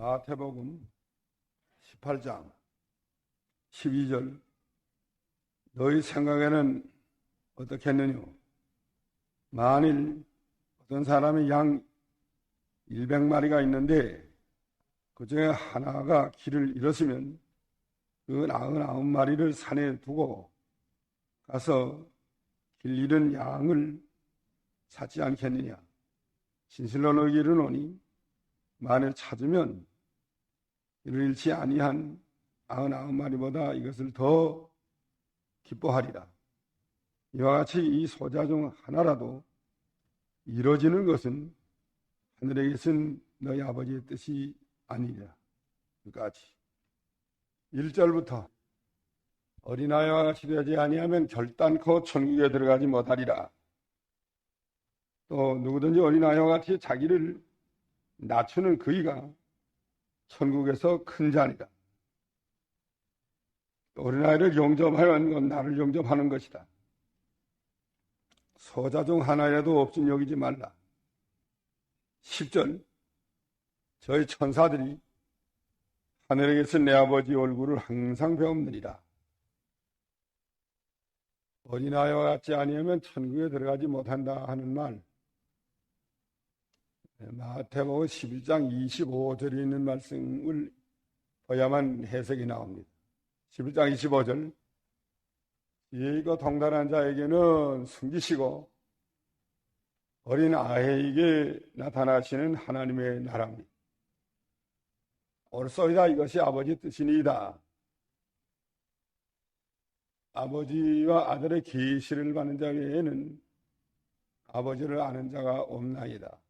마태복음 18장 12절 너희 생각에는 어떻겠느냐? 만일 어떤 사람이 양 100마리가 있는데 그 중에 하나가 길을 잃었으면 그 99마리를 산에 두고 가서 길 잃은 양을 찾지 않겠느냐? 진실로 너희에게 이르노니 만일 찾으면 길을 잃지 아니한 99마리보다 이것을 더 기뻐하리라. 이와 같이 이 소자 중 하나라도 이루어지는 것은 하늘에 계신 너희 아버지의 뜻이 아니라. 끝까지 1절부터 어린아이와 같이 되지 아니하면 결단코 천국에 들어가지 못하리라. 또 누구든지 어린아이와 같이 자기를 낮추는 그이가 천국에서 큰 자니라. 어린아이를 용접하는 건 나를 용접하는 것이다. 소자 중 하나라도 없인 여기지 말라. 10절 저희 천사들이 하늘에 계신 내 아버지 얼굴을 항상 배움느니라. 어린아이와 같지 아니하면 천국에 들어가지 못한다 하는 말, 마태복음 11장 25절에 있는 말씀을 봐야만 해석이 나옵니다. 11장 25절 지혜 있고 통달한 자에게는 숨기시고 어린 아이에게 나타나시는 하나님의 나라입니다. 옳소이다. 이것이 아버지 뜻이니이다. 아버지와 아들의 계시를 받는 자 외에는 아버지를 아는 자가 없나이다.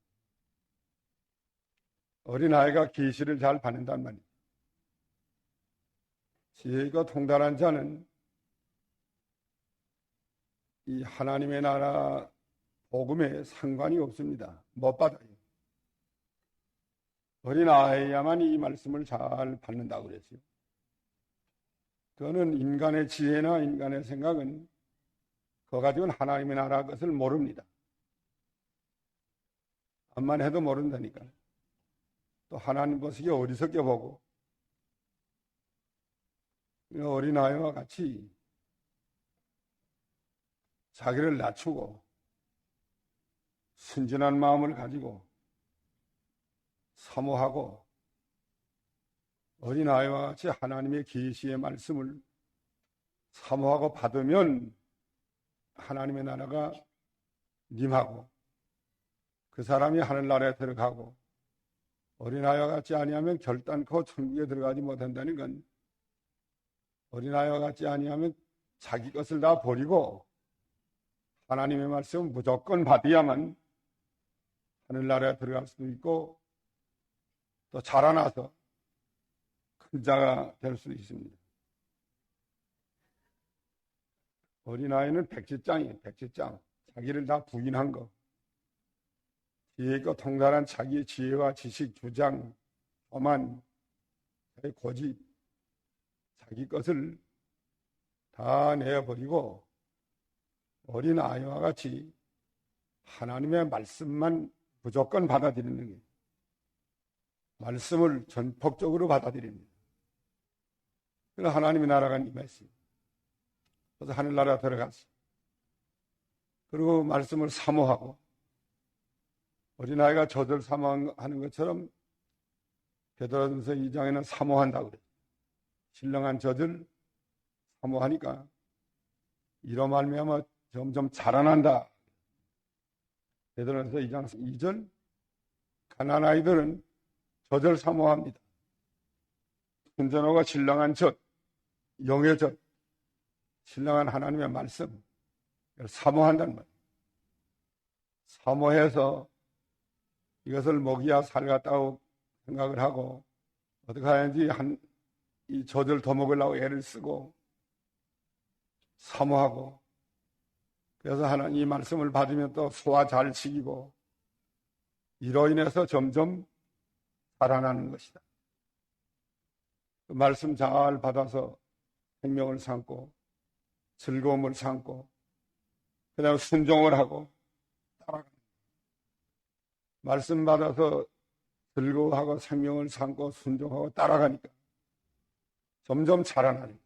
어린아이가 계시를 잘 받는단 말이다. 지혜가 통달한 자는 이 하나님의 나라 복음에 상관이 없습니다. 못 받아요. 어린아이야만 이 말씀을 잘 받는다고 그랬어요. 그거는 인간의 지혜나 인간의 생각은 그거 가지고는 하나님의 나라 것을 모릅니다. 암만 해도 모른다니까. 또 하나님 보시기에 어리석게 보고 어린아이와 같이 자기를 낮추고 순진한 마음을 가지고 사모하고 어린아이와 같이 하나님의 계시의 말씀을 사모하고 받으면 하나님의 나라가 임하고 그 사람이 하늘나라에 들어가고 어린아이와 같지 아니하면 결단코 천국에 들어가지 못한다는 건 어린아이와 같지 아니하면 자기 것을 다 버리고 하나님의 말씀을 무조건 받아야만 하늘나라에 들어갈 수도 있고 또 자라나서 큰 자가 될 수 있습니다. 어린아이는 백지장이에요. 백지장. 자기를 다 부인한 거. 지혜 있고 통달한 자기의 지혜와 지식, 주장, 오만, 고집, 자기 것을 다 내어버리고 어린아이와 같이 하나님의 말씀만 무조건 받아들이는 게 말씀을 전폭적으로 받아들입니다. 그래서 하나님의 나라가 임했어요. 그래서 하늘나라 들어갔어요. 그리고 말씀을 사모하고 어린아이가 젖을 사모하는 것처럼 베드로전서 2장에는 사모한다고 그래요. 신령한 젖을 사모하니까 이로 말미암아 점점 자라난다. 베드로전서 2장 2절 가난한 아이들은 젖을 사모합니다. 순전하고 신령한 젖, 영의 젖, 신령한 하나님의 말씀 사모한다는 말이에요. 사모해서 이것을 먹이야 살겠다고 생각을 하고 어떻게 하는지 이 젖을 더 먹으려고 애를 쓰고 사모하고 그래서 하나님 이 말씀을 받으면 또 소화 잘 시키고 이로 인해서 점점 자라나는 것이다. 그 말씀 잘 받아서 생명을 삼고 즐거움을 삼고 그 다음에 순종을 하고 따라가는 말씀 받아서 즐거워하고 생명을 삼고 순종하고 따라가니까 점점 자라나는 거예요.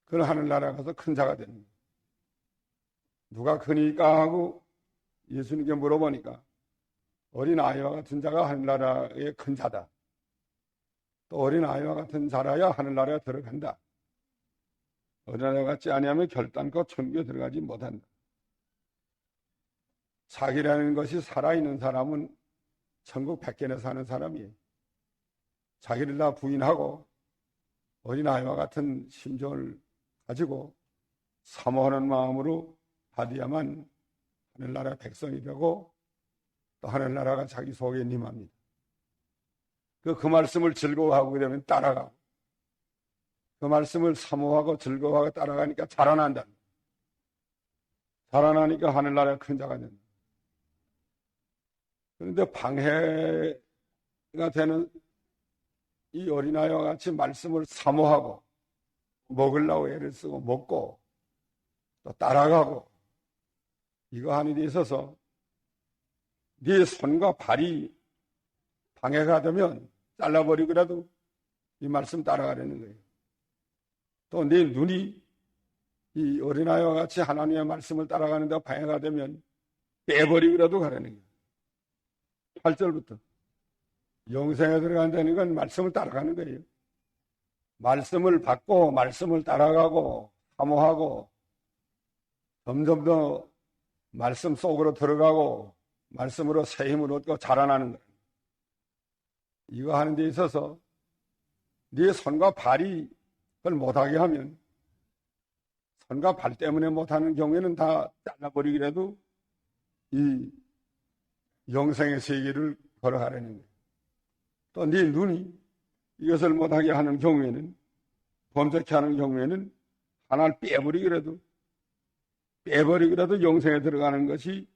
그런 하늘나라 가서 큰 자가 되는 거예요. 누가 크니까 하고 예수님께 물어보니까 어린아이와 같은 자가 하늘나라의 큰 자다. 또 어린아이와 같은 자라야 하늘나라에 들어간다. 어린아이와 같지 아니하면 결단코 천국에 들어가지 못한다. 자기라는 것이 살아있는 사람은 천국 백견에 사는 사람이에요. 자기를 다 부인하고 어린아이와 같은 심정을 가지고 사모하는 마음으로 받아야만 하늘나라 백성이 되고 또 하늘나라가 자기 속에 임합니다. 그 말씀을 즐거워하고 되면 따라가고 그 말씀을 사모하고 즐거워하고 따라가니까 자라난다. 자라나니까 하늘나라의 큰 자가 된다. 그런데 방해가 되는 이 어린아이와 같이 말씀을 사모하고 먹으려고 애를 쓰고 먹고 또 따라가고 이거 하는 데 있어서 네 손과 발이 방해가 되면 잘라버리고라도 이 말씀 따라가려는 거예요. 또 네 눈이 이 어린아이와 같이 하나님의 말씀을 따라가는 데 방해가 되면 빼버리고라도 가라는 거예요. 8절부터 영생에 들어간다는 건 말씀을 따라가는 거예요. 말씀을 받고 말씀을 따라가고 사모하고 점점 더 말씀 속으로 들어가고 말씀으로 새 힘을 얻고 자라나는 거예요. 이거 하는 데 있어서 네 손과 발이 그걸 못하게 하면 손과 발 때문에 못하는 경우에는 다 잘라버리기라도 이 영생의 세계를 걸어가려는 거예요. 또 네 눈이 이것을 못하게 하는 경우에는 범죄케 하는 경우에는 하나를 빼버리기라도 영생에 들어가는 것이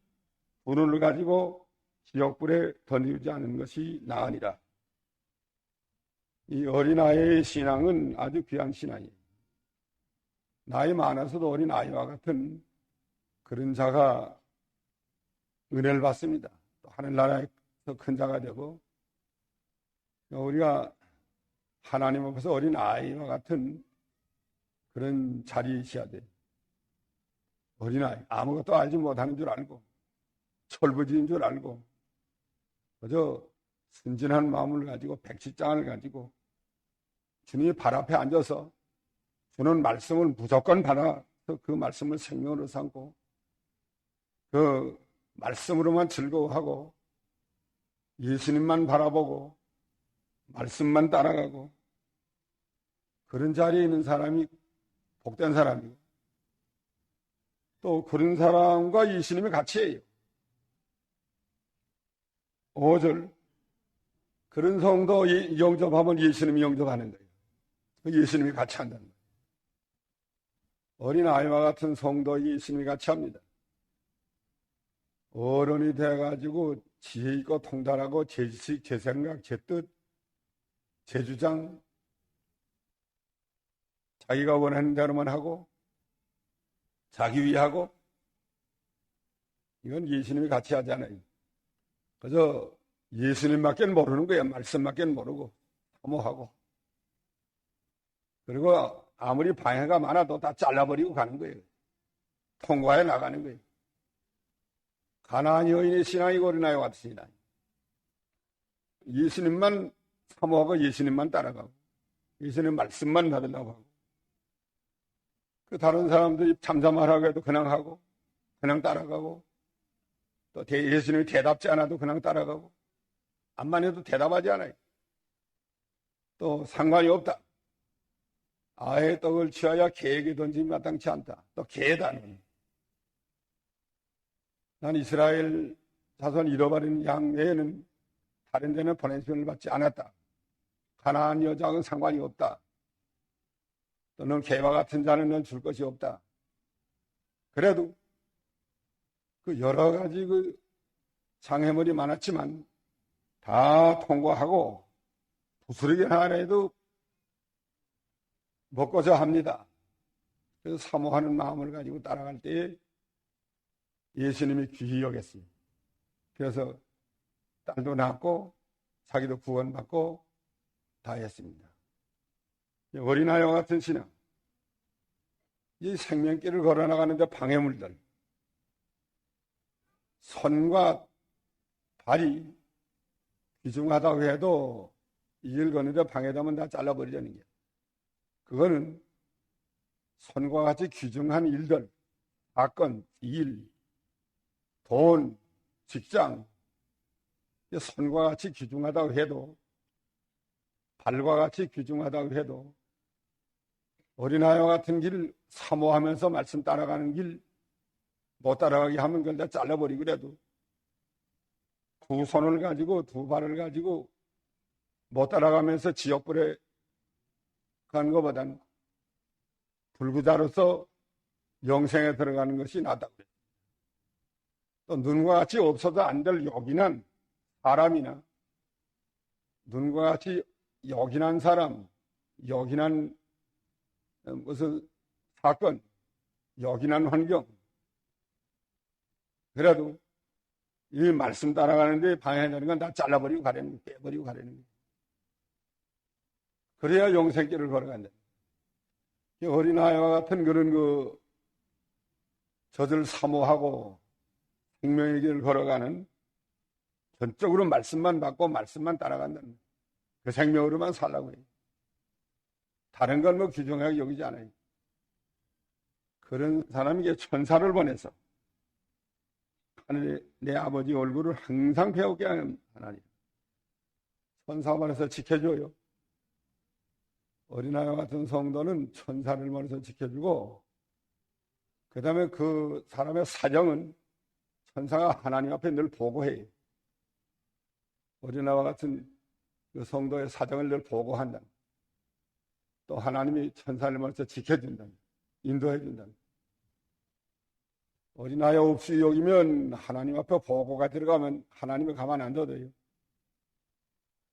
두 눈을 가지고 지옥불에 던지지 않는 것이 나으니라. 이 어린아이의 신앙은 아주 귀한 신앙이에요. 나이 많아서도 어린아이와 같은 그런 자가 은혜를 받습니다. 또 하늘나라에서 큰 자가 되고 우리가 하나님 앞에서 어린아이와 같은 그런 자리에 있어야 돼요. 어린아이 아무것도 알지 못하는 줄 알고 철부지인 줄 알고 그저 순진한 마음을 가지고 백지장을 가지고 주님이 발 앞에 앉아서 주는 말씀을 무조건 받아서 그 말씀을 생명으로 삼고 그 말씀으로만 즐거워하고 예수님만 바라보고 말씀만 따라가고 그런 자리에 있는 사람이 복된 사람이고 또 그런 사람과 예수님이 같이 해요. 5절 그런 성도 영접하면 예수님이 영접하는 거예요. 예수님이 같이 한다는 거예요. 어린아이와 같은 성도 예수님이 같이 합니다. 어른이 돼가지고 지혜 있고 통달하고 제 지식, 제 생각, 제 뜻, 제 주장 자기가 원하는 대로만 하고 자기 위하고 이건 예수님이 같이 하지 않아요. 그래서 예수님밖에 모르는 거예요. 말씀밖에 모르고 사모하고 그리고 아무리 방해가 많아도 다 잘라버리고 가는 거예요. 통과해 나가는 거예요. 가나안 여인의 신앙이고 어린아이와 같은 신앙. 예수님만 사모하고 예수님만 따라가고 예수님 말씀만 받으려고 하고 그 다른 사람들이 잠잠하라고 해도 그냥 하고 그냥 따라가고 또 예수님이 대답지 않아도 그냥 따라가고 암만 해도 대답하지 않아요. 또 상관이 없다. 아의 떡을 취하여 개에게 던짐이 마땅치 않다. 또 개다니. 난 이스라엘 자손 잃어버린 양 외에는 다른 데는 보내심을 받지 않았다. 가나안 여자하고는 상관이 없다. 또는 개와 같은 자는 넌 줄 것이 없다. 그래도 그 여러 가지 그 장애물이 많았지만 다 통과하고 부스러기 하나라도 먹고자 합니다. 그래서 사모하는 마음을 가지고 따라갈 때에 예수님이 귀히 여겼어요. 그래서 딸도 낳고 자기도 구원받고 다 했습니다. 어린아이와 같은 신앙, 이 생명길을 걸어나가는데 방해물들, 손과 발이 귀중하다고 해도 이 길 걷는데 방해되면 다 잘라버리려는 게, 그거는 손과 같이 귀중한 일들, 사건, 일, 돈, 직장, 손과 같이 귀중하다고 해도, 발과 같이 귀중하다고 해도 어린아이와 같은 길을 사모하면서 말씀 따라가는 길 못 따라가게 하면 그걸 다 잘라버리고, 그래도 두 손을 가지고 두 발을 가지고 못 따라가면서 지옥불에 가는 것보단 불구자로서 영생에 들어가는 것이 낫다고 그래요. 또 눈과 같이 없어도 안 될 요긴한 사람이나 눈과 같이 요긴한 사람, 요긴한 무슨 사건, 요긴한 환경, 그래도 이 말씀 따라가는데 방해되는 건 다 잘라버리고 가려는 거예요. 빼버리고 가려는 거예요. 그래야 영생길을 걸어간다. 어린아이와 같은 그런 젖을 사모하고 생명의 길을 걸어가는, 전적으로 말씀만 받고 말씀만 따라간다는, 그 생명으로만 살라고 해요. 다른 건 귀중하게 여기지 않아요. 그런 사람에게 천사를 보내서 하늘의 내 아버지 얼굴을 항상 배우게 하는 하나님, 천사 보내서 지켜줘요. 어린아이와 같은 성도는 천사를 보내서 지켜주고, 그 다음에 그 사람의 사정은 천사가 하나님 앞에 늘 보고해요. 어린아이와 같은 그 성도의 사정을 늘 보고한다. 또 하나님이 천사를 보내서 지켜준다, 인도해준다. 어린아이 없이 여기면 하나님 앞에 보고가 들어가면 하나님이 가만 안 둬둬요.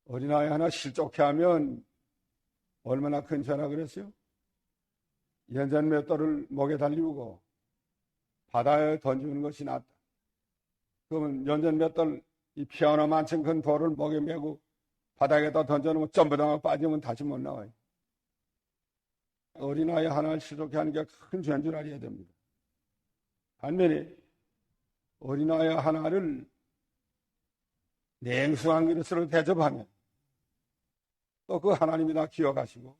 어린아이 하나 실족해 하면 얼마나 큰 죄라 그랬어요? 연전 맷돌을 목에 달리우고 바다에 던지는 것이 낫다. 그러면 연전 맷돌, 이 피아노 만큼 큰 돌을 목에 메고 바닥에다 던져놓으면 점프당하고 빠지면 다시 못 나와요. 어린아이 하나를 실족해 하는 게 큰 죄인 줄 알아야 됩니다. 반면에 어린아이 하나를 냉수한 그릇으로 대접하면 또 그 하나님이 다 기억하시고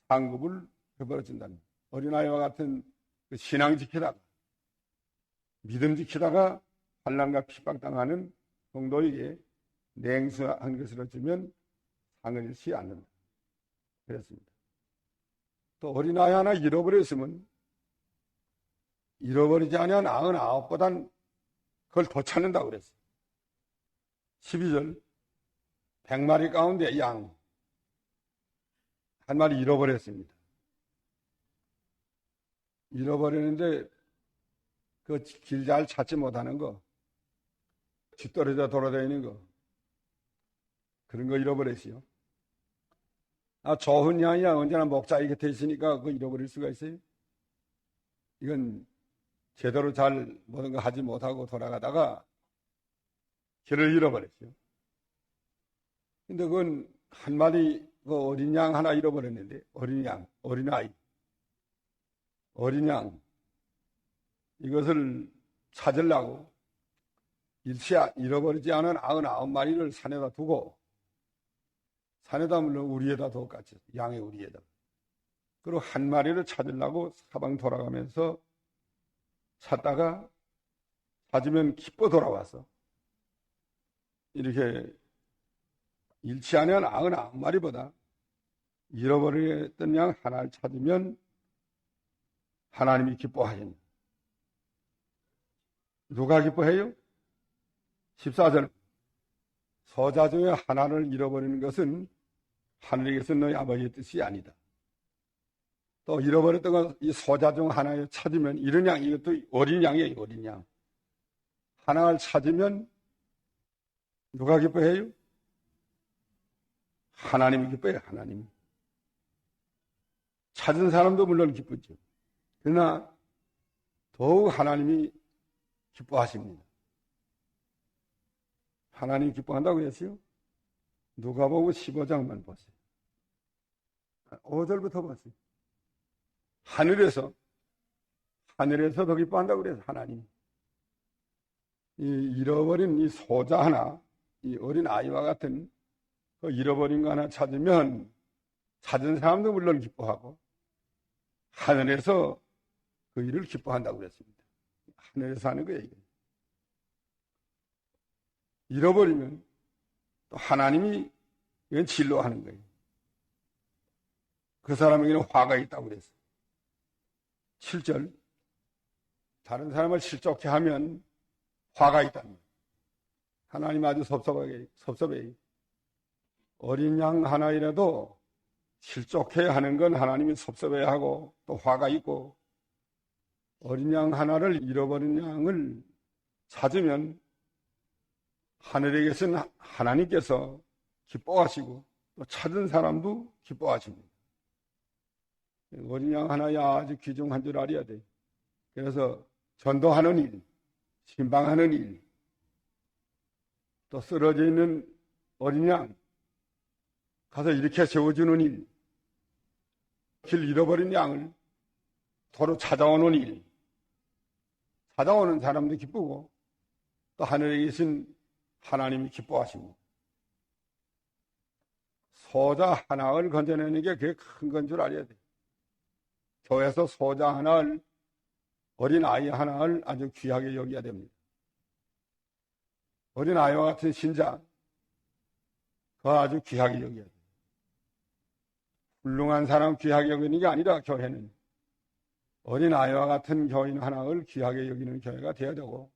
상급을 베풀어준다는, 어린아이와 같은 그 신앙 지키다가 믿음 지키다가 환난과 핍박당하는 성도에게 냉수한 것으로 주면 상을 잃지 않는다. 그랬습니다. 또 어린아이 하나 잃어버렸으면 잃어버리지 아니한 99보단 그걸 더 찾는다고 그랬어요. 12절 100마리 가운데 양 한 마리 잃어버렸습니다. 잃어버리는데 그 길 잘 찾지 못하는 거, 뒤떨어져 돌아다니는 거, 그런 거 잃어버렸어요. 좋은 양이야 언제나 목자의 곁에 있으니까 그거 잃어버릴 수가 있어요? 이건 제대로 잘 모든 거 하지 못하고 돌아가다가 길을 잃어버렸어요. 근데 그건 한 마리 그 어린 양 하나 잃어버렸는데, 어린 양, 어린아이, 어린 양, 이것을 찾으려고 잃어버리지 않은 99마리를 산에다 두고, 산에다 물론 우리에다 뒀겠지, 양의 우리에다. 그리고 한 마리를 찾으려고 사방 돌아가면서 찾다가 찾으면 기뻐 돌아와서 이렇게 잃지 않은 99마리보다 잃어버렸던 양 하나를 찾으면 하나님이 기뻐하십니다. 누가 기뻐해요? 14절 서자 중에 하나를 잃어버리는 것은 하늘에게서 너희 아버지의 뜻이 아니다. 또 잃어버렸던 건 이 소자 중 하나를 찾으면, 이런 양, 이것도 어린 양이에요. 어린 양 하나를 찾으면 누가 기뻐해요? 하나님이 기뻐해요. 하나님이. 찾은 사람도 물론 기쁘죠. 그러나 더욱 하나님이 기뻐하십니다. 하나님 기뻐한다고 했어요? 누가복음 15장만 보세요. 5절부터 보세요. 하늘에서 더 기뻐한다고 그래서 하나님. 이 잃어버린 이 소자 하나, 이 어린 아이와 같은 그 잃어버린 거 하나 찾으면 찾은 사람도 물론 기뻐하고 하늘에서 그 일을 기뻐한다고 그랬습니다. 하늘에서 하는 거예요, 이게. 잃어버리면 또 하나님이 이건 진로하는 거예요. 그 사람에게는 화가 있다고 그랬어요. 7절. 다른 사람을 실족해 하면 화가 있다는 거예요. 하나님 아주 섭섭해요. 어린 양 하나이라도 실족해 하는 건 하나님이 섭섭해하고 또 화가 있고, 어린 양 하나를 잃어버린 양을 찾으면 하늘에 계신 하나님께서 기뻐하시고 또 찾은 사람도 기뻐하십니다. 어린 양 하나야 아주 귀중한 줄 알아야 돼. 그래서 전도하는 일, 신방하는 일, 또 쓰러져 있는 어린 양 가서 이렇게 세워주는 일, 길 잃어버린 양을 도로 찾아오는 일, 찾아오는 사람도 기쁘고 또 하늘에 계신 하나님이 기뻐하십니다. 소자 하나를 건져내는 게 그게 큰 건 줄 알아야 돼. 교회에서 소자 하나를, 어린 아이 하나를 아주 귀하게 여겨야 됩니다. 어린 아이와 같은 신자, 그거 아주 귀하게 여겨야 돼. 훌륭한 사람 귀하게 여기는 게 아니라 교회는 어린 아이와 같은 교인 하나를 귀하게 여기는 교회가 되어야 되고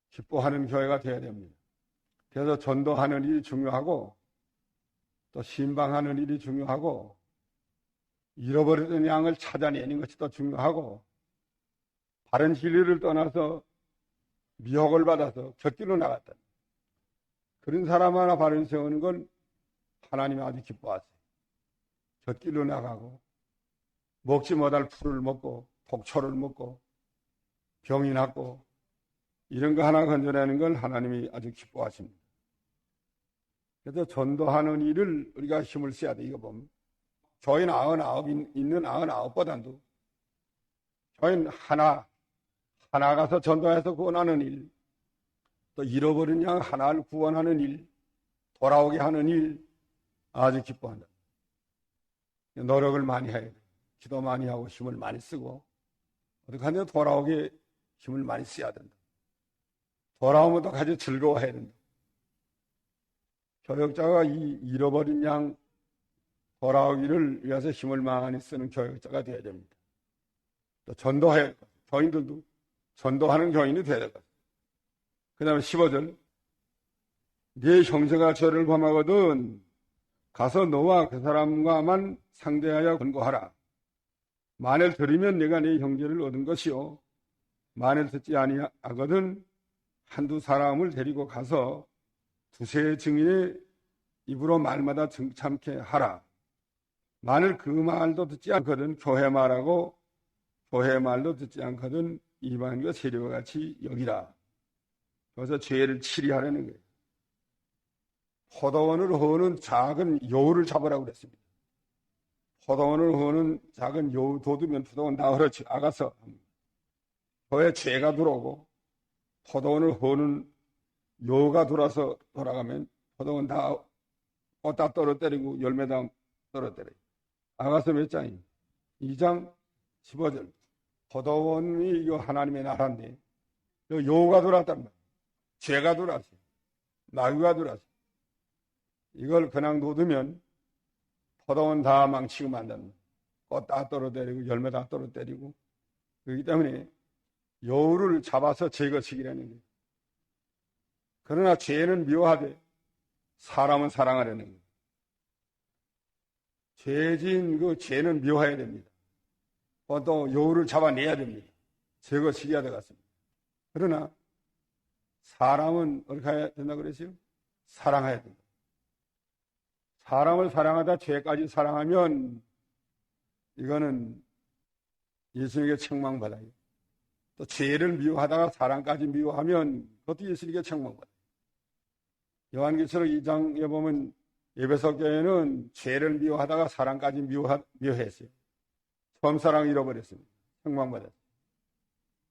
기뻐하는 교회가 되어야 됩니다. 그래서 전도하는 일이 중요하고 또 신방하는 일이 중요하고 잃어버리던 양을 찾아내는 것이 더 중요하고, 바른 진리를 떠나서 미혹을 받아서 곁길로 나갔다. 그런 사람 하나 바른 세우는 건 하나님이 아주 기뻐하세요. 곁길로 나가고 먹지 못할 풀을 먹고 독초를 먹고 병이 났고 이런 거 하나 건져내는 걸 하나님이 아주 기뻐하십니다. 그래서 전도하는 일을 우리가 힘을 써야 돼. 이거 보면 교인 99 있는 99보다도 교인 하나 가서 전도해서 구원하는 일, 또 잃어버린 양 하나를 구원하는 일, 돌아오게 하는 일 아주 기뻐한다. 노력을 많이 해야 돼. 기도 많이 하고 힘을 많이 쓰고 어떻게 하냐, 돌아오게 힘을 많이 써야 된다. 돌아오면 또 아주 즐거워해야 된다. 교역자가 이 잃어버린 양 돌아오기를 위해서 힘을 많이 쓰는 교역자가 되어야 됩니다. 또 전도해야 될 것 같아요. 교인들도 전도하는 교인이 되어야 될 것 같아요. 그 다음에 15절. 네 형제가 죄를 범하거든 가서 너와 그 사람과만 상대하여 권고하라. 만일 들으면 내가 네 형제를 얻은 것이요, 만일 듣지 아니하거든 한두 사람을 데리고 가서 두세 증인의 입으로 말마다 참게 하라. 만일 그 말도 듣지 않거든 교회 말하고 교회 말도 듣지 않거든 이방인과 세리와 같이 여기라. 그래서 죄를 치리하라는 거예요. 포도원을 허는 작은 여우를 잡으라고 그랬습니다. 포도원을 허는 작은 여우 돋으면 포도원 다 아가서 교회에 죄가 들어오고 포도원을 허는 여우가 돌아서 돌아가면 포도원 다 꽃 다 떨어뜨리고 열매 다 떨어뜨려요. 아가서 몇 장이에요? 2장 15절. 포도원이 이거 하나님의 나라인데 여우가 들어왔단 말이에요. 죄가 들어왔어요. 마귀가 들어왔어요. 이걸 그냥 놔두면 포도원 다 망치고 만든다. 꽃 다 떨어뜨리고 열매 다 떨어뜨리고. 그렇기 때문에 여우를 잡아서 제거시키라는 거예요. 그러나 죄는 미워하되 사람은 사랑하려는 거예요. 죄진 그 죄는 미워해야 됩니다. 또 여우를 잡아내야 됩니다. 제거시켜야 되겠습니다. 그러나 사람은 어떻게 해야 된다고 그랬어요? 사랑해야 된다. 사람을 사랑하다 죄까지 사랑하면 이거는 예수님에게 책망받아요. 또 죄를 미워하다가 사랑까지 미워하면 그것도 예수님에게 책망받아요. 요한계시록 2장에 보면 에베소 교회는 죄를 미워하다가 사랑까지 미워했어요. 처음 사랑을 잃어버렸습니다. 책망받았어요.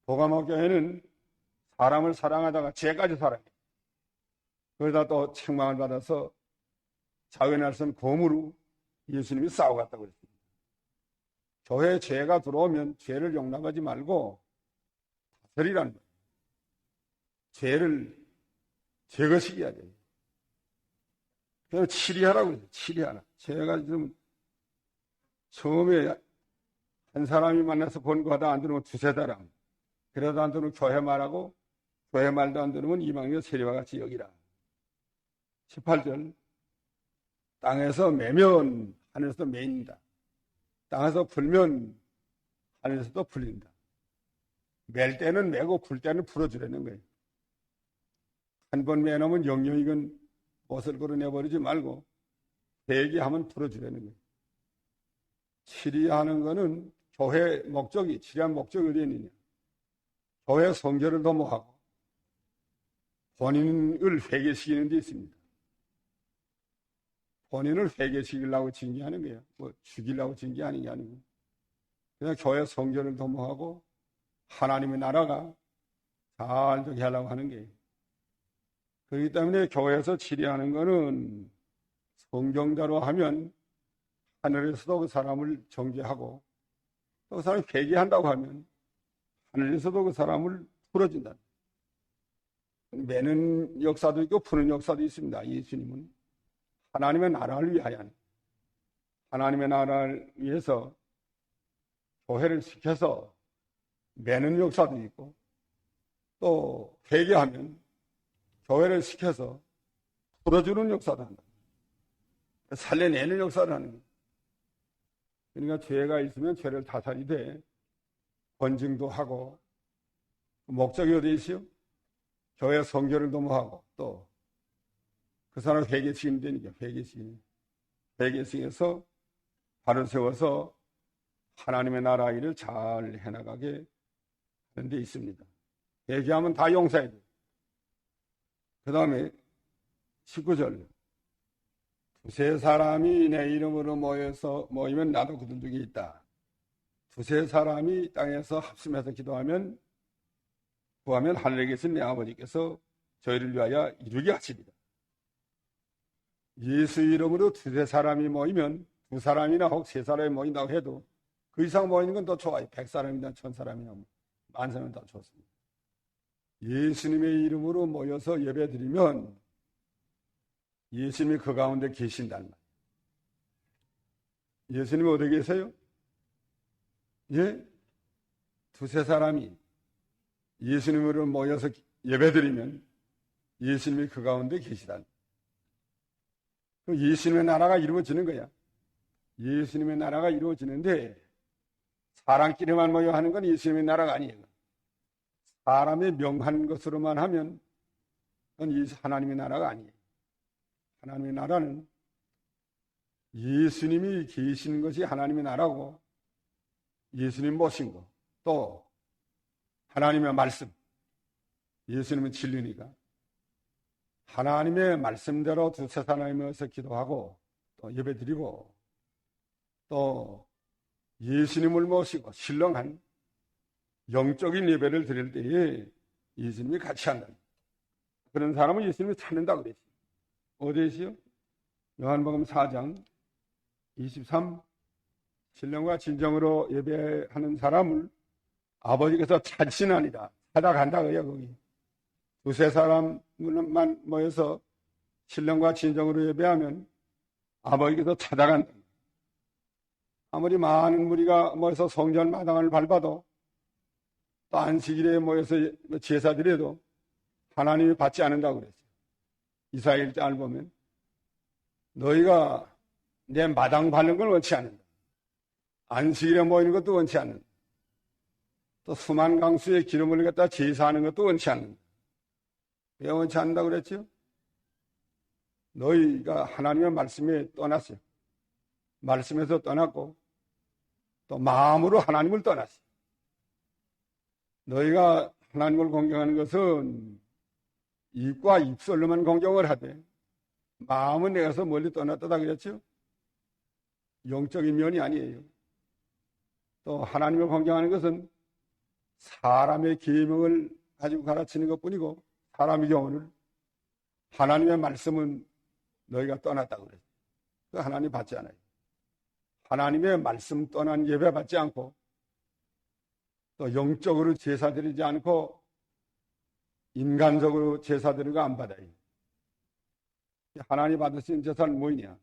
보가모 교회는 사람을 사랑하다가 죄까지 사랑해요. 그러다 또 책망을 받아서 자기 날선 검으로 예수님이 싸워갔다고 그랬습니다. 교회에 죄가 들어오면 죄를 용납하지 말고 다스리라는 거예요. 죄를 제거시켜야 돼요. 그래서 치리하라고 그랬어요. 치리하라. 죄가 지금 처음에 한 사람이 만나서 권고하다 안 들으면 두세 사람, 그러다 안 들으면 교회 말하고 교회 말도 안 들으면 이방인의 세리와 같이 여기라. 18절 땅에서 매면 하늘에서 매인다. 땅에서 풀면 하늘에서도 풀린다. 맬 때는 매고 풀 때는 풀어주라는 거예요. 한 번 매놓으면 영영 이건 못을 걸어내버리지 말고 회개하면 풀어주라는 거예요. 치리하는 거는 교회 목적이, 치리한 목적이 어디에 있느냐. 교회 성결을 도모하고 본인을 회개시키는 데 있습니다. 본인을 회개시키려고 징계하는 거예요. 뭐 죽이려고 징계하는 게 아니고 그냥 교회 성결을 도모하고 하나님의 나라가 잘 되게 하려고 하는 거예요. 그렇기 때문에 교회에서 치리하는 거는 성경대로 하면 하늘에서도 그 사람을 정죄하고 또 그 사람이 회개한다고 하면 하늘에서도 그 사람을 풀어준다. 매는 역사도 있고 푸는 역사도 있습니다. 예수님은 하나님의 나라를 위하여 하나님의 나라를 위해서 교회를 시켜서 매는 역사도 있고 또 회개하면 교회를 시켜서 풀어주는 역사도 한다. 살려내는 역사를 하는 거예요. 그러니까 죄가 있으면 죄를 다스리되 권징도 하고 목적이 어디 있어요? 교회 성결을 도모하고 또 그 사람을 회개시키는 데니까 회개시켜서 발을 세워서 하나님의 나라 일을 잘 해나가게 하는 데 있습니다. 회개하면 다 용서해야 돼요. 그 다음에 19절 두세 사람이 내 이름으로 모이면 나도 그들 중에 있다. 두세 사람이 땅에서 합심해서 기도하면 구하면 하늘에 계신 내 아버지께서 저희를 위하여 이루게 하시리라. 예수 이름으로 두세 사람이 모이면 두 사람이나 혹 세 사람이 모인다고 해도 그 이상 모이는 건 더 좋아요. 100사람이나 1000사람이나 10,000사람이나 더 좋습니다. 예수님의 이름으로 모여서 예배드리면 예수님이 그 가운데 계신다는 말이에요. 예수님이 어디 계세요? 예? 두세 사람이 예수님으로 모여서 예배드리면 예수님이 그 가운데 계시다는 말이에요. 예수님의 나라가 이루어지는 거야. 예수님의 나라가 이루어지는데 사람끼리만 모여 하는 건 예수님의 나라가 아니에요. 사람의 명한 것으로만 하면 그건 하나님의 나라가 아니에요. 하나님의 나라는 예수님이 계시는 것이 하나님의 나라고 예수님 모신 거, 또 하나님의 말씀, 예수님은 진리니까 하나님의 말씀대로 두세 사람이 모여서 기도하고 또 예배드리고 또 예수님을 모시고 신령한 영적인 예배를 드릴 때에 예수님이 같이 한다. 그런 사람은 예수님이 찾는다고 그랬어요. 어디에서요? 요한복음 4장 23 신령과 진정으로 예배하는 사람을 아버지께서 찾으시나니라. 찾아간다고요. 거기 두세 사람만 모여서 신령과 진정으로 예배하면 아버지께서 찾아간다. 아무리 많은 무리가 모여서 성전 마당을 밟아도 또 안식일에 모여서 제사드려도 하나님이 받지 않는다고 그랬어요. 이사야 1장을 보면 너희가 내 마당 밟는 걸 원치 않는다. 안식일에 모이는 것도 원치 않는다. 또 수만 강수에 기름을 갖다 제사하는 것도 원치 않는다. 왜 원치 않는다고 그랬죠? 너희가 하나님의 말씀에 떠났어요. 말씀에서 떠났고 또 마음으로 하나님을 떠났어요. 너희가 하나님을 공경하는 것은 입과 입술로만 공경을 하되 마음은 내가서 멀리 떠났다 그랬죠? 영적인 면이 아니에요. 또 하나님을 공경하는 것은 사람의 계명을 가지고 가르치는 것뿐이고, 사람이죠. 오늘 하나님의 말씀은 너희가 떠났다고 그랬어요. 그 하나님 받지 않아요. 하나님의 말씀 떠난 예배 받지 않고, 또 영적으로 제사 드리지 않고 인간적으로 제사 드리는 거 안 받아요. 하나님 받으신 제사는 뭐냐?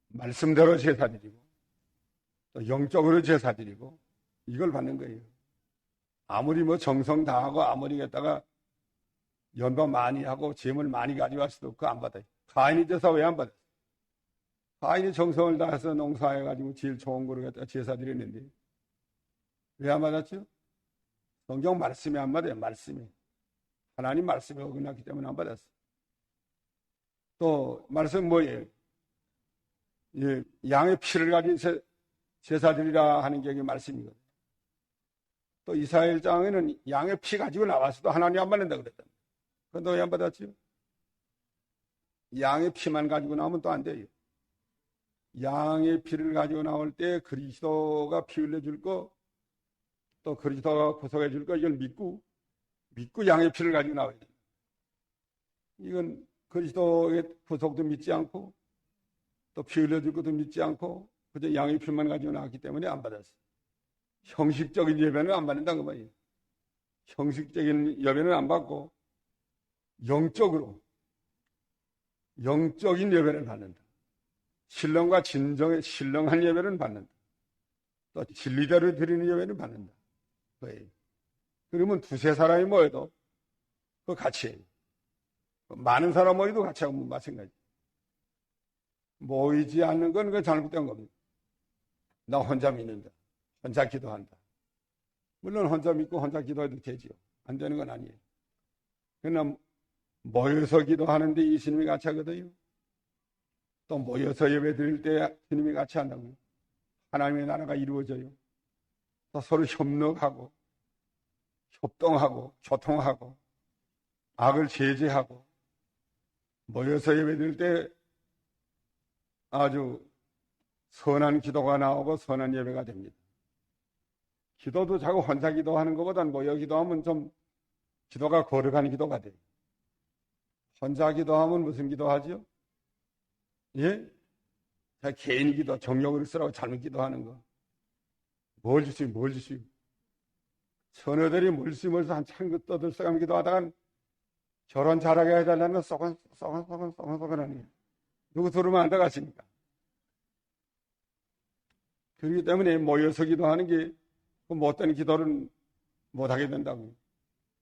말씀대로 제사 드리고 또 영적으로 제사 드리고 이걸 받는 거예요. 아무리 뭐 정성 다하고 아무리 했다가 연방 많이 하고 재물 많이 가져왔어도 그거 안 받아요. 가인이 제사 왜 안 받았어요? 가인이 정성을 다해서 농사해가지고 제일 좋은 거를 갖다가 제사 드렸는데 왜 안 받았죠? 성경 말씀이 안 받아요. 말씀이. 하나님 말씀에 어긋났기 때문에 안 받았어요. 또 말씀 뭐예요? 예, 양의 피를 가진 제사 드리라 하는 게 말씀이거든요. 또 이사야일장에는 양의 피 가지고 나왔어도 하나님 안 받는다 그랬다. 그건 왜 안 받았지요? 양의 피만 가지고 나오면 또 안 돼요. 양의 피를 가지고 나올 때 그리스도가 피 흘려줄 거, 또 그리스도가 구속해 줄 거, 이걸 믿고 양의 피를 가지고 나와야 됩니다. 이건 그리스도의 구속도 믿지 않고 또 피 흘려줄 것도 믿지 않고 그저 양의 피만 가지고 나왔기 때문에 안 받았어요. 형식적인 예배는 안 받는다 그 말이에요. 형식적인 예배는 안 받고 영적인 예배를 받는다. 신령과 진정의 신령한 예배를 받는다. 또 진리대로 드리는 예배를 받는다. 그거예요. 그러면 두세 사람이 모여도 그거 같이 해요. 많은 사람 모여도 같이 하고 마찬가지. 모이지 않는 건 그 잘못된 겁니다. 나 혼자 믿는다. 혼자 기도한다. 물론 혼자 믿고 혼자 기도해도 되지요. 안 되는 건 아니에요. 그러나 모여서 기도하는데 예수님이 같이 하거든요. 또 모여서 예배 드릴 때 주님이 같이 한다고요. 하나님의 나라가 이루어져요. 또 서로 협력하고 협동하고 교통하고 악을 제재하고 모여서 예배 드릴 때 아주 선한 기도가 나오고 선한 예배가 됩니다. 기도도 자꾸 혼자 기도하는 것보다는 모여 기도하면 좀 기도가 거룩한 기도가 돼요. 혼자 기도하면 무슨 기도하죠? 예? 자, 개인 기도, 정욕을 쓰라고 잘못 기도하는 거. 뭘 주시고. 처녀들이 물쓰면서 한참 떠들썩하면 기도하다가 결혼 잘하게 해달라는 건 쏘건하는 게 누구 들으면 안 들어가십니까? 그렇기 때문에 모여서 기도하는 게 못된 기도를 못하게 된다고요.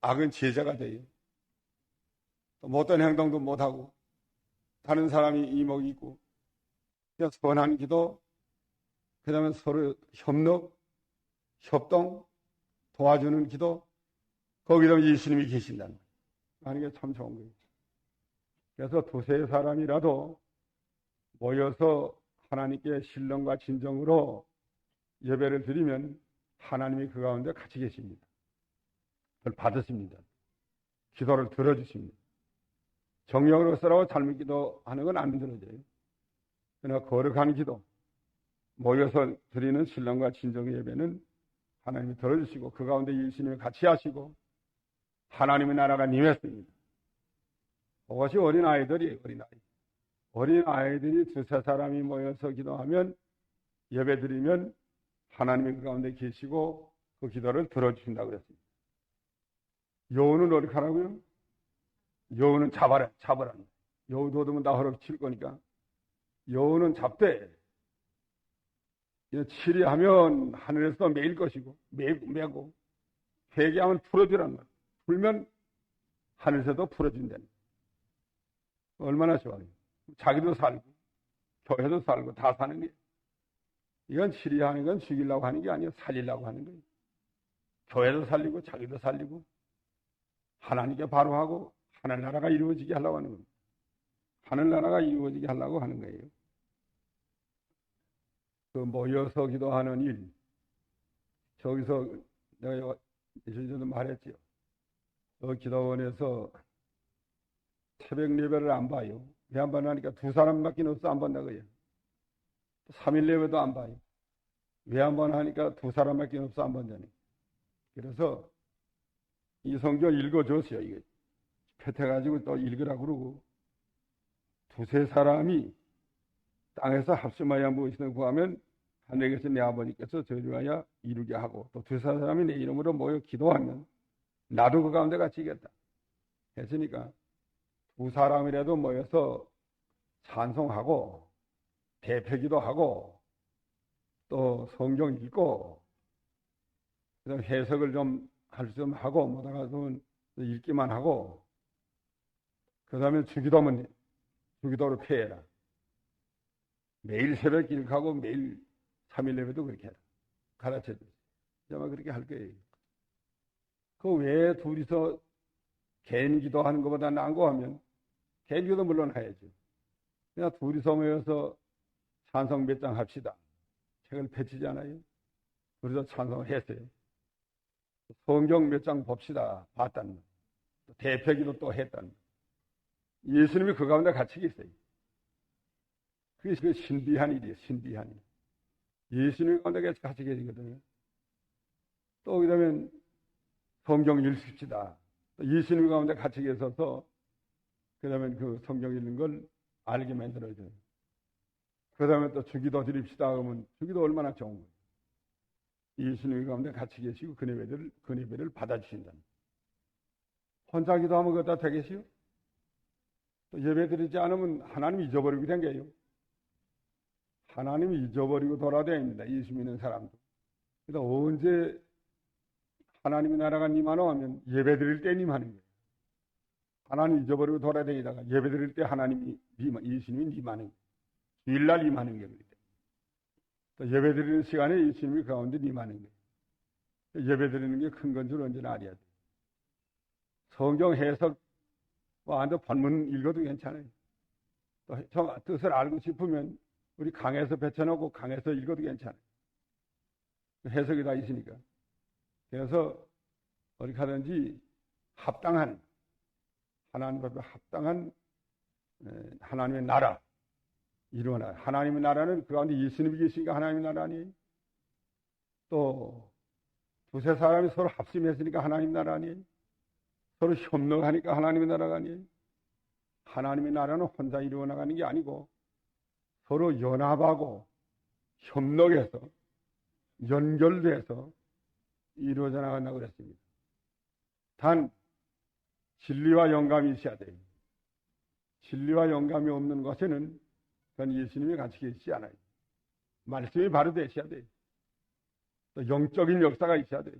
악은 제자가 돼요. 또 못된 행동도 못하고 다른 사람이 이목이 있고 선한 기도, 그 다음에 서로 협력, 협동, 도와주는 기도, 거기다 예수님이 계신다는 거예요. 하는 게 참 좋은 거예요. 그래서 두세 사람이라도 모여서 하나님께 신령과 진정으로 예배를 드리면 하나님이 그 가운데 같이 계십니다. 그걸 받으십니다. 기도를 들어주십니다. 정령으로 쓰라고 잘못 기도하는 건 안 들어져요. 그러나 거룩한 기도, 모여서 드리는 신령과 진정의 예배는 하나님이 들어주시고 그 가운데 예수님이 같이 하시고 하나님의 나라가 임했습니다. 그것이 어린아이들이에요. 어린아이들이 두세 사람이 모여서 기도하면 예배드리면 하나님이 그 가운데 계시고 그 기도를 들어주신다고 그랬습니다. 여우는 어떻게 하라고요? 여우는 잡으라. 여우도 얻으면 다 허럽칠 거니까 여우는 잡되 치리하면 하늘에서 매일 것이고 매고 회개하면 풀어주라는 거예요. 풀면 하늘에서도 풀어준다는 거예요. 얼마나 좋아요. 자기도 살고 교회도 살고 다 사는 거예요. 이건 치리하는 건 죽이려고 하는 게 아니에요. 살리려고 하는 거예요. 교회도 살리고 자기도 살리고 하나님께 바로 하고 하늘나라가 이루어지게 하려고 하는 겁니다. 하늘나라가 이루어지게 하려고 하는 거예요. 그 모여서 기도하는 일, 저기서 내가 예전에도 말했지요. 기도원에서 새벽 예배를 안 봐요. 왜 안 받나니까 두 사람밖에 없어 안 받나 그래요. 3일 내외도 안 봐요. 왜 안 받나 하니까 두 사람밖에 없어 안 받냐니. 그래서 이 성경 읽어줬어요. 이게 펴태가지고 또 읽으라고 그러고 두세 사람이 땅에서 합심하여 무엇이든 구하면 하늘에게서 내 아버지께서 저주하여 이루게 하고 또 두세 사람이 내 이름으로 모여 기도하면 나도 그 가운데 같이 있겠다 했으니까 두 사람이라도 모여서 찬송하고 대표기도 하고 또 성경 읽고 그다음 해석을 좀 할 좀 하고 뭐다가 좀 읽기만 하고 그 다음에 주기도면 주기도로 폐해라. 매일 새벽 기록하고 매일 3일 예배도 그렇게 해라. 가르쳐 주세요. 아마 그렇게 할 거예요. 그 외에 둘이서 개인 기도하는 것보다 나은 거 하면 개인 기도 물론 해야죠. 그냥 둘이서 모여서 찬송 몇 장 합시다. 책을 펼치잖아요. 둘이서 찬송을 했어요. 성경 몇 장 봅시다. 봤다는 말. 대표기도 또 했다는 말. 예수님이 그 가운데 같이 계세요. 그게 그 신비한 일이에요. 신비한 일. 예수님이 가운데 같이 계시거든요. 또 그러면 성경 읽읍시다. 예수님 가운데 같이 계셔서 그러면 그 성경 읽는 걸 알게 만들어줘요. 그 다음에 또 주기도 드립시다 하면 주기도 얼마나 좋은 거예요. 예수님 가운데 같이 계시고 그 예배를 받아주신다는 거예요. 혼자 기도하면 그거 다 되겠어요? 또 예배 드리지 않으면 하나님 잊어버리게 된 거예요. 하나님이 잊어버리고 돌아다닙니다. 예수 믿는 사람도. 그래서 언제 하나님의 나라가 님하노 하면 예배 드릴 때 님하는 거예요. 하나님 잊어버리고 돌아다니다가 예배 드릴 때 하나님이 예수님이 님하는 거예요. 주일날 님하는 거예요. 또 예배 드리는 시간에 예수님이 가운데 님하는 거예요. 예배 드리는 게 큰 건 줄 언제나 알아야 돼요. 성경 해석 완전 본문 읽어도 괜찮아요. 또 저 뜻을 알고 싶으면 우리 강에서 뱉어놓고 강에서 읽어도 괜찮아요. 해석이 다 있으니까. 그래서 어디 가든지 합당한 하나님과 합당한 하나님의 나라 이루어나. 하나님의 나라는 그 가운데 예수님이 계시니까 하나님의 나라 아니에요. 또 두세 사람이 서로 합심했으니까 하나님의 나라 아니에요. 서로 협력하니까 하나님의 나라가 아니에요. 하나님의 나라는 혼자 이루어 나가는 게 아니고 서로 연합하고 협력해서 연결돼서 이루어져 나간다고 그랬습니다. 단 진리와 영감이 있어야 돼요. 진리와 영감이 없는 것에는 그건 예수님이 같이 계시지 않아요. 말씀이 바로 되셔야 돼요. 또 영적인 역사가 있어야 돼요.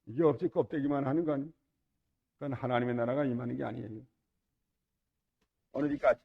이게 없이 껍데기만 하는 건 그건 하나님의 나라가 임하는 게 아니에요. 오늘 여기까지.